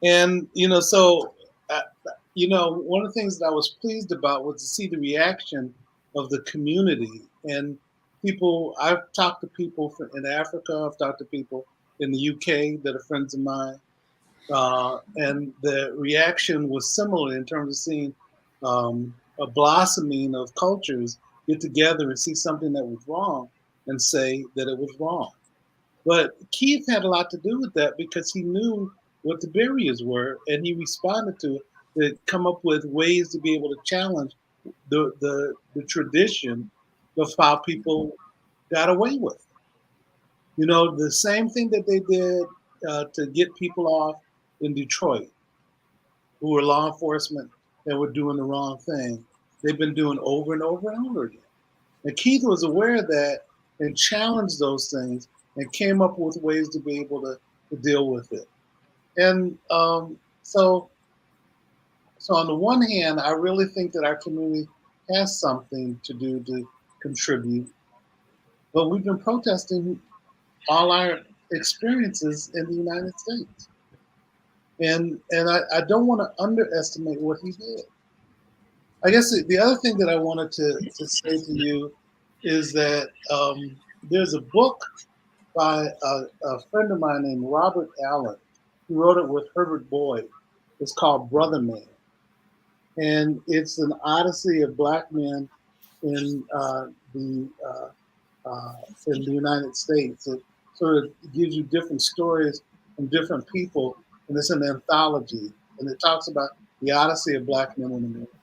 And, so, one of the things that I was pleased about was to see the reaction of the community and people. I've talked to people in Africa. I've talked to people in the UK that are friends of mine. And the reaction was similar in terms of seeing a blossoming of cultures get together and see something that was wrong and say that it was wrong. But Keith had a lot to do with that because he knew what the barriers were and he responded to it to come up with ways to be able to challenge the tradition of how people got away with it. The same thing that they did to get people off in Detroit, who were law enforcement that were doing the wrong thing, they've been doing over and over and over again. And Keith was aware of that and challenged those things and came up with ways to be able to deal with it. And so on the one hand, I really think that our community has something to do to contribute. But we've been protesting all our experiences in the United States. And I don't want to underestimate what he did. I guess the other thing that I wanted to say to you is that there's a book by a friend of mine named Robert Allen. He wrote it with Herbert Boyd. It's called Brother Man. And it's an odyssey of Black men in the United States. It sort of gives you different stories from different people, and it's an anthology. And it talks about the odyssey of Black men in America.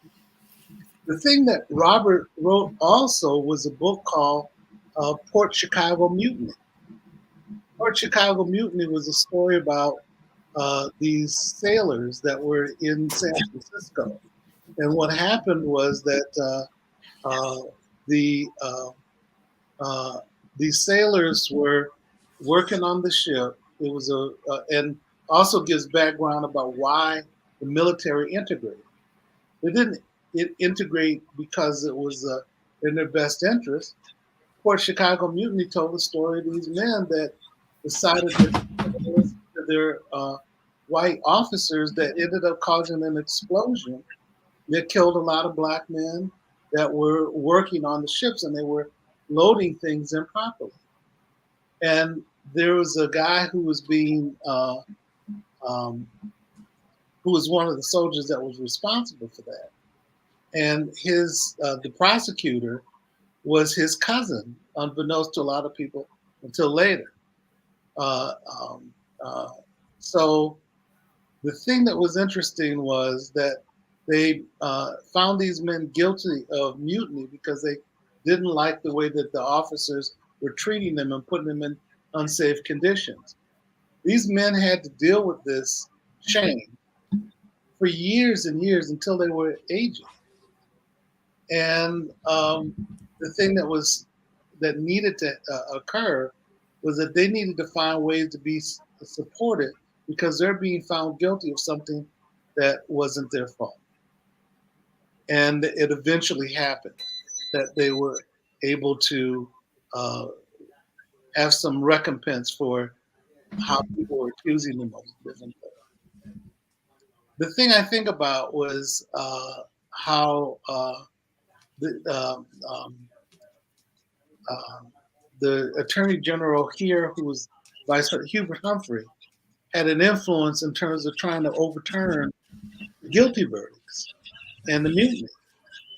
The thing that Robert wrote also was a book called Port Chicago Mutiny. Port Chicago Mutiny was a story about these sailors that were in San Francisco. And what happened was that these sailors were working on the ship. It was and also gives background about why the military integrated. They didn't integrate because it was in their best interest. Of course, Chicago Mutiny told the story of these men that decided that their white officers that ended up causing an explosion that killed a lot of black men that were working on the ships, and they were loading things improperly. And there was a guy who was being who was one of the soldiers that was responsible for that. And his the prosecutor was his cousin, unbeknownst to a lot of people until later. So the thing that was interesting was that they found these men guilty of mutiny because they didn't like the way that the officers were treating them and putting them in unsafe conditions. These men had to deal with this shame for years and years until they were aged. And the thing that needed to occur was that they needed to find ways to be supported because they're being found guilty of something that wasn't their fault. And it eventually happened that they were able to have some recompense for how people were accusing them of different things. The thing I think about was how the Attorney General here, who was Vice President Hubert Humphrey, had an influence in terms of trying to overturn guilty verdicts and the mutiny,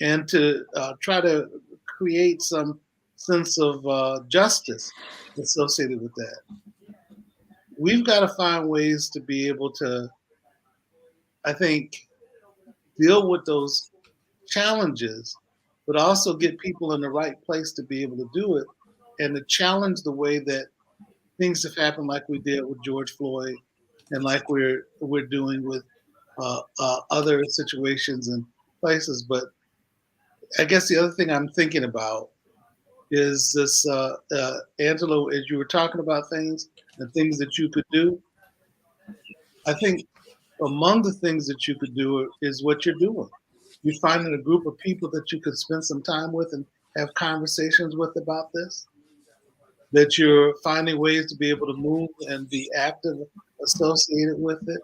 and to try to create some sense of justice associated with that. We've got to find ways to be able to, I think, deal with those challenges, but also get people in the right place to be able to do it, and to challenge the way that things have happened, like we did with George Floyd, and like we're doing with other situations and places. But I guess the other thing I'm thinking about is this, Angelo, as you were talking about things and things that you could do, I think among the things that you could do is what you're doing. You're finding a group of people that you could spend some time with and have conversations with about this, that you're finding ways to be able to move and be active associated with it.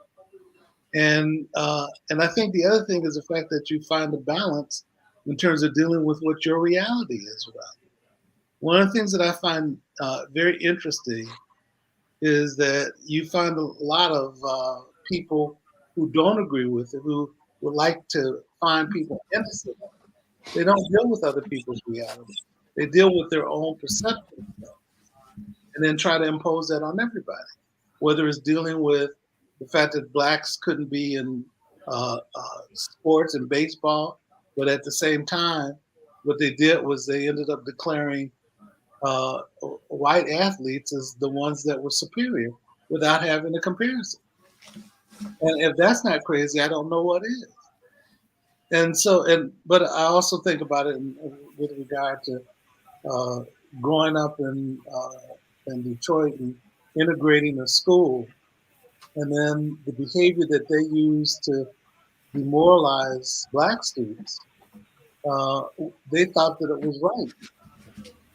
And I think the other thing is the fact that you find a balance in terms of dealing with what your reality is about. One of the things that I find very interesting is that you find a lot of people who don't agree with it, who would like to find people innocent. They don't deal with other people's reality. They deal with their own perception and then try to impose that on everybody, whether it's dealing with the fact that blacks couldn't be in sports and baseball, but at the same time, what they did was they ended up declaring white athletes as the ones that were superior without having a comparison. And if that's not crazy, I don't know what is. And so, but I also think about it with regard to growing up in Detroit and integrating a school, and then the behavior that they use to demoralize black students. They thought that it was right,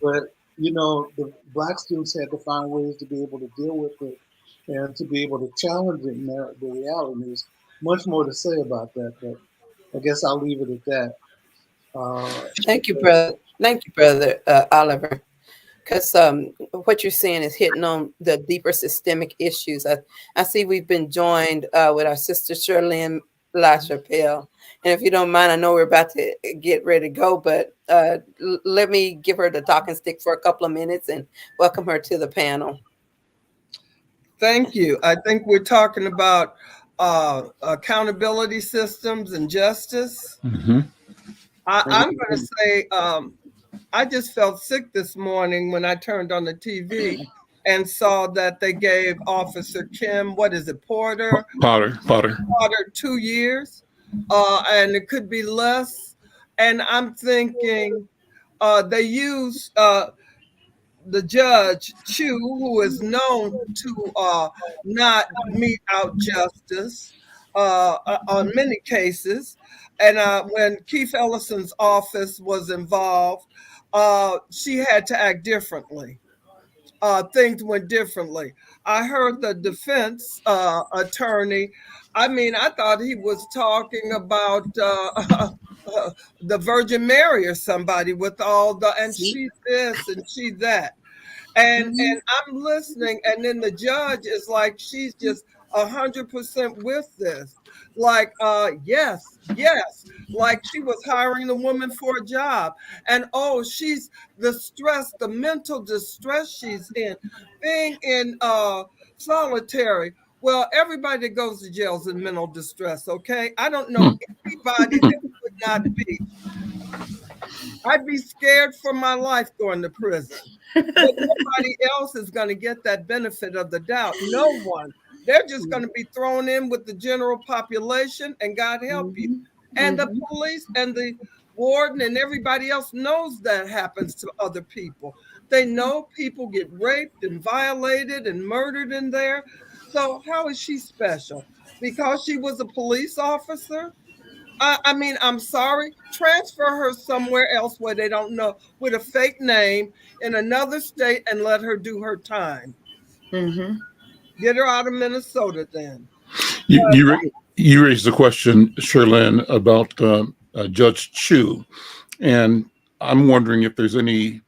but the black students had to find ways to be able to deal with it and to be able to challenge it in the reality. And there's much more to say about that, but I guess I'll leave it at that. Thank you, brother. Thank you, brother Oliver. Because what you're saying is hitting on the deeper systemic issues. I see we've been joined with our sister Shirlene LaChapelle. And if you don't mind, I know we're about to get ready to go, but let me give her the talking stick for a couple of minutes and welcome her to the panel. Thank you. I think we're talking about accountability systems and justice. Mm-hmm. I'm going to say I just felt sick this morning when I turned on the TV and saw that they gave Officer Kim, Potter 2 years, and it could be less. And I'm thinking they use the judge Chu, who is known to not mete out justice on many cases, and when Keith Ellison's office was involved, she had to act differently. Things went differently. I heard the defense attorney. I mean, I thought he was talking about the Virgin Mary or somebody with all the, and she's this and she's that. And I'm listening, and then the judge is like, she's just 100% with this. Like, yes, like she was hiring the woman for a job. And she's the stress, the mental distress she's in, being in solitary. Well, everybody that goes to jail is in mental distress, okay? I don't know anybody that would not be. I'd be scared for my life going to prison. But nobody else is going to get that benefit of the doubt. No one. They're just going to be thrown in with the general population, and God help you. And the police and the warden and everybody else knows that happens to other people. They know people get raped and violated and murdered in there. So how is she special? Because she was a police officer? I mean, I'm sorry, transfer her somewhere else where they don't know, with a fake name in another state, and let her do her time. Get her out of Minnesota then. You raised the question, Sherlyn, about Judge Chu, and I'm wondering if there's any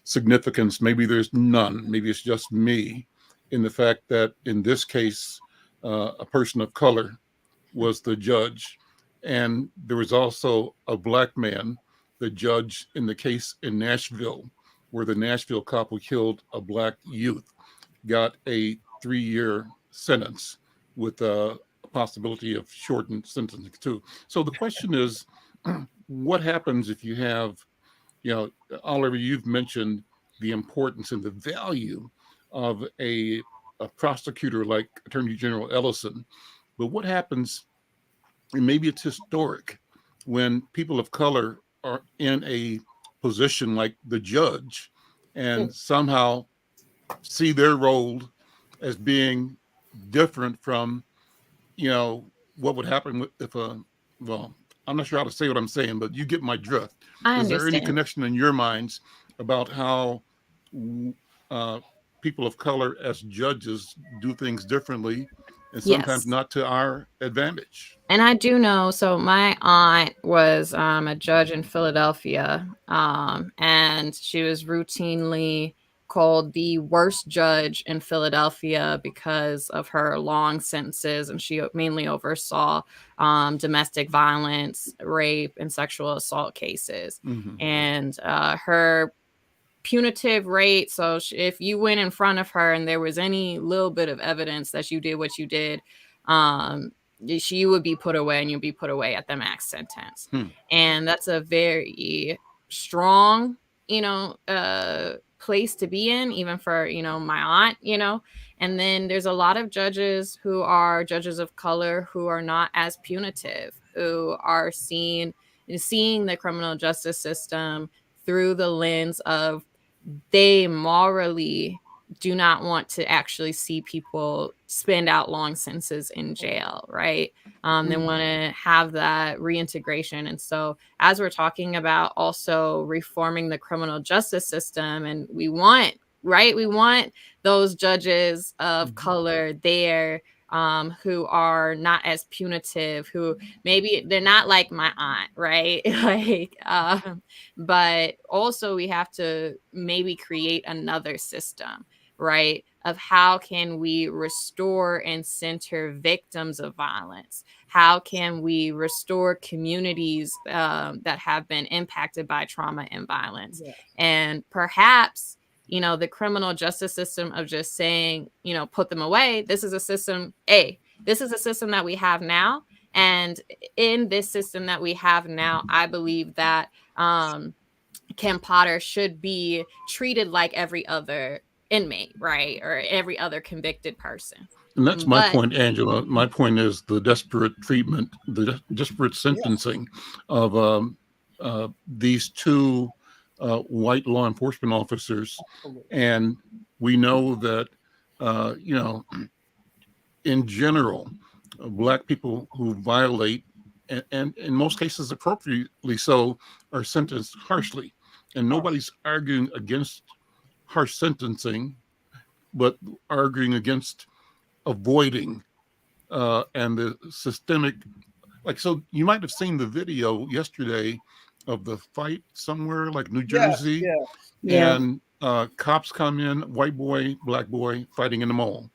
significance, maybe there's none, maybe it's just me, in the fact that in this case, a person of color was the judge. And there was also a black man, the judge in the case in Nashville, where the Nashville cop who killed a black youth got a 3-year sentence with a possibility of shortened sentencing too. So the question is, what happens if you have, Oliver, you've mentioned the importance and the value of a prosecutor like Attorney General Ellison, but what happens, and maybe it's historic, when people of color are in a position like the judge and somehow see their role as being different from, what would happen if I'm not sure how to say what I'm saying, but you get my drift. Is there any connection in your minds about how people of color as judges do things differently, and sometimes not to our advantage? And I do know, so my aunt was a judge in Philadelphia, and she was routinely called the worst judge in Philadelphia because of her long sentences, and she mainly oversaw domestic violence, rape, and sexual assault cases. And her punitive rate, so if you went in front of her and there was any little bit of evidence that you did what you did, she would be put away, and you'd be put away at the max sentence. And that's a very strong, place to be in, even for, my aunt, and then there's a lot of judges who are judges of color who are not as punitive, who are seeing the criminal justice system through the lens of they morally do not want to actually see people spend out long sentences in jail, right? They want to have that reintegration. And so as we're talking about also reforming the criminal justice system, and we want those judges of color there who are not as punitive, who maybe they're not like my aunt, right? But also we have to maybe create another system, right? Of how can we restore and center victims of violence? How can we restore communities that have been impacted by trauma and violence? And perhaps, the criminal justice system of just saying, put them away. This is a system, this is a system that we have now. And in this system that we have now, I believe that Kim Potter should be treated like every other inmate, right? Or every other convicted person. And that's my point, Angela. My point is the desperate treatment, the desperate sentencing of these two white law enforcement officers. And we know that, in general, Black people who violate, and in most cases appropriately so, are sentenced harshly. And nobody's arguing against harsh sentencing, but arguing against avoiding and the systemic. Like, so you might have seen the video yesterday of the fight somewhere like New Jersey. Yeah. And cops come in, white boy, Black boy fighting in the mall.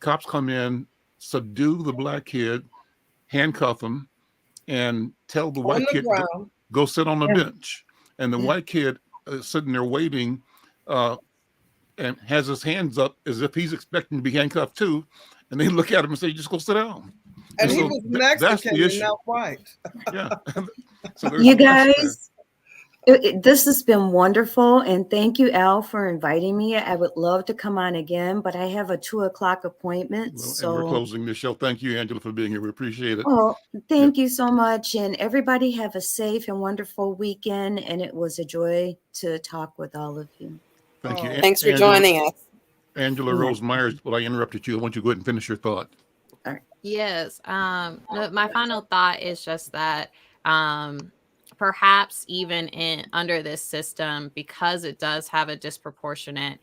Cops come in, subdue the Black kid, handcuff him, and tell the white kid, go sit on the bench. And the white kid is sitting there waiting and has his hands up as if he's expecting to be handcuffed too. And they look at him and say, just go sit down. And he so was Mexican that's the issue. and not white. Yeah. So You guys, this has been wonderful. And thank you, Al, for inviting me. I would love to come on again, but I have a 2:00 appointment. And we're closing the show. Thank you, Angela, for being here. We appreciate it. Oh, thank you so much. And everybody have a safe and wonderful weekend. And it was a joy to talk with all of you. Thank you. Thanks for joining us. Angela Rose Myers, well, I interrupted you. I want you to go ahead and finish your thought. All right. Yes. My final thought is just that perhaps even under this system, because it does have a disproportionate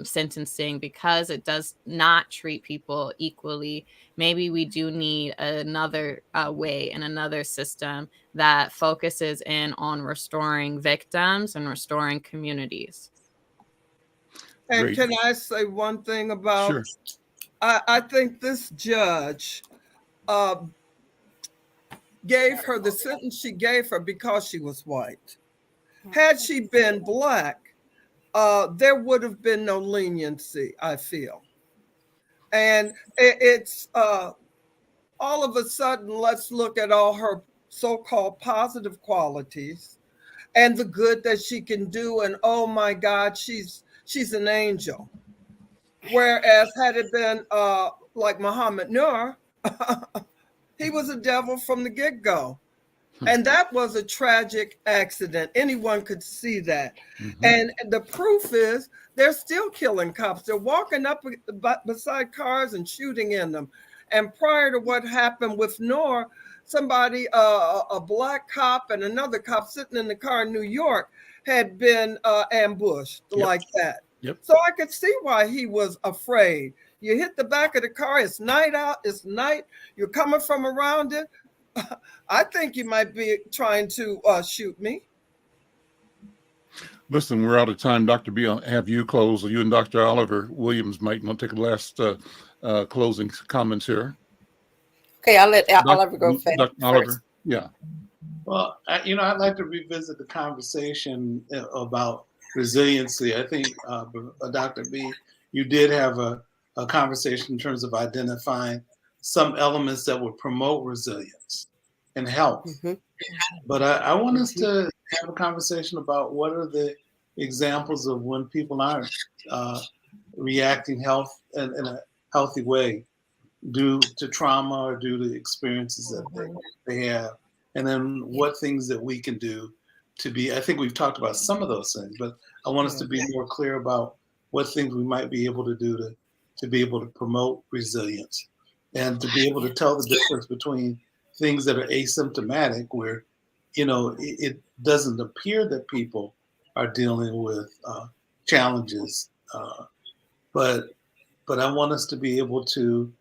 sentencing, because it does not treat people equally, maybe we do need another way and another system that focuses in on restoring victims and restoring communities. And Great. can I say one thing about? Sure. I think this judge gave her the sentence she gave her because she was white. Had she been Black, there would have been no leniency, I feel. And it's all of a sudden, let's look at all her so-called positive qualities and the good that she can do. And oh my God, she's an angel. Whereas had it been like Muhammad Nur, he was a devil from the get-go. And that was a tragic accident. Anyone could see that. Mm-hmm. And the proof is they're still killing cops. They're walking up beside cars and shooting in them. And prior to what happened with Nur, somebody, a Black cop and another cop sitting in the car in New York had been ambushed like that. Yep. So I could see why he was afraid. You hit the back of the car, it's night out, it's night, you're coming from around it. I think you might be trying to shoot me. Listen, we're out of time. Dr. B, I'll have you close. You and Dr. Oliver Williams might want to take the last closing comments here. Okay, I'll let Oliver go first. Dr. Oliver, yeah. Well, I'd like to revisit the conversation about resiliency. I think, Dr. B, you did have a conversation in terms of identifying some elements that would promote resilience and health. Mm-hmm. But I want us to have a conversation about what are the examples of when people aren't reacting in a healthy way due to trauma or due to experiences that they have. And then what things that we can do to be, I think we've talked about some of those things, but I want us to be more clear about what things we might be able to do to be able to promote resilience and to be able to tell the difference between things that are asymptomatic where, it doesn't appear that people are dealing with challenges. But I want us to be able to,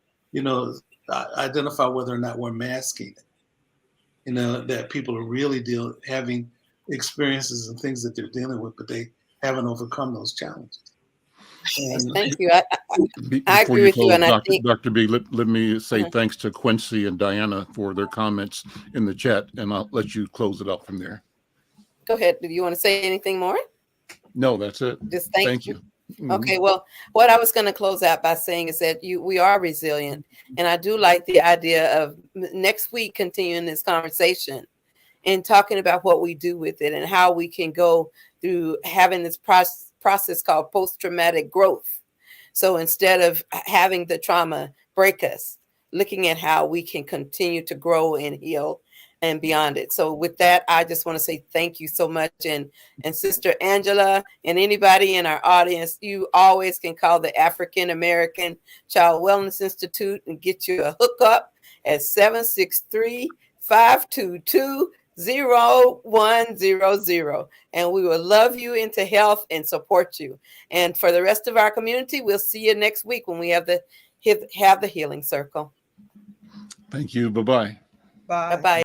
identify whether or not we're masking it. That people are really having experiences and things that they're dealing with, but they haven't overcome those challenges. And thank you. I agree with you. And I think, Dr. B, let me say thanks to Quincy and Diana for their comments in the chat, and I'll let you close it up from there. Go ahead. Do you want to say anything more? No, that's it. Just thank you. Mm-hmm. Okay, well, what I was going to close out by saying is that we are resilient. And I do like the idea of next week continuing this conversation and talking about what we do with it and how we can go through having this process called post-traumatic growth. So instead of having the trauma break us, looking at how we can continue to grow and heal and beyond it. So with that, I just want to say thank you so much. And Sister Angela and anybody in our audience, you always can call the African American Child Wellness Institute and get you a hookup at 763-522-0100. And we will love you into health and support you. And for the rest of our community, we'll see you next week when we have the Healing Circle. Thank you. Bye-bye. Bye. Bye-bye.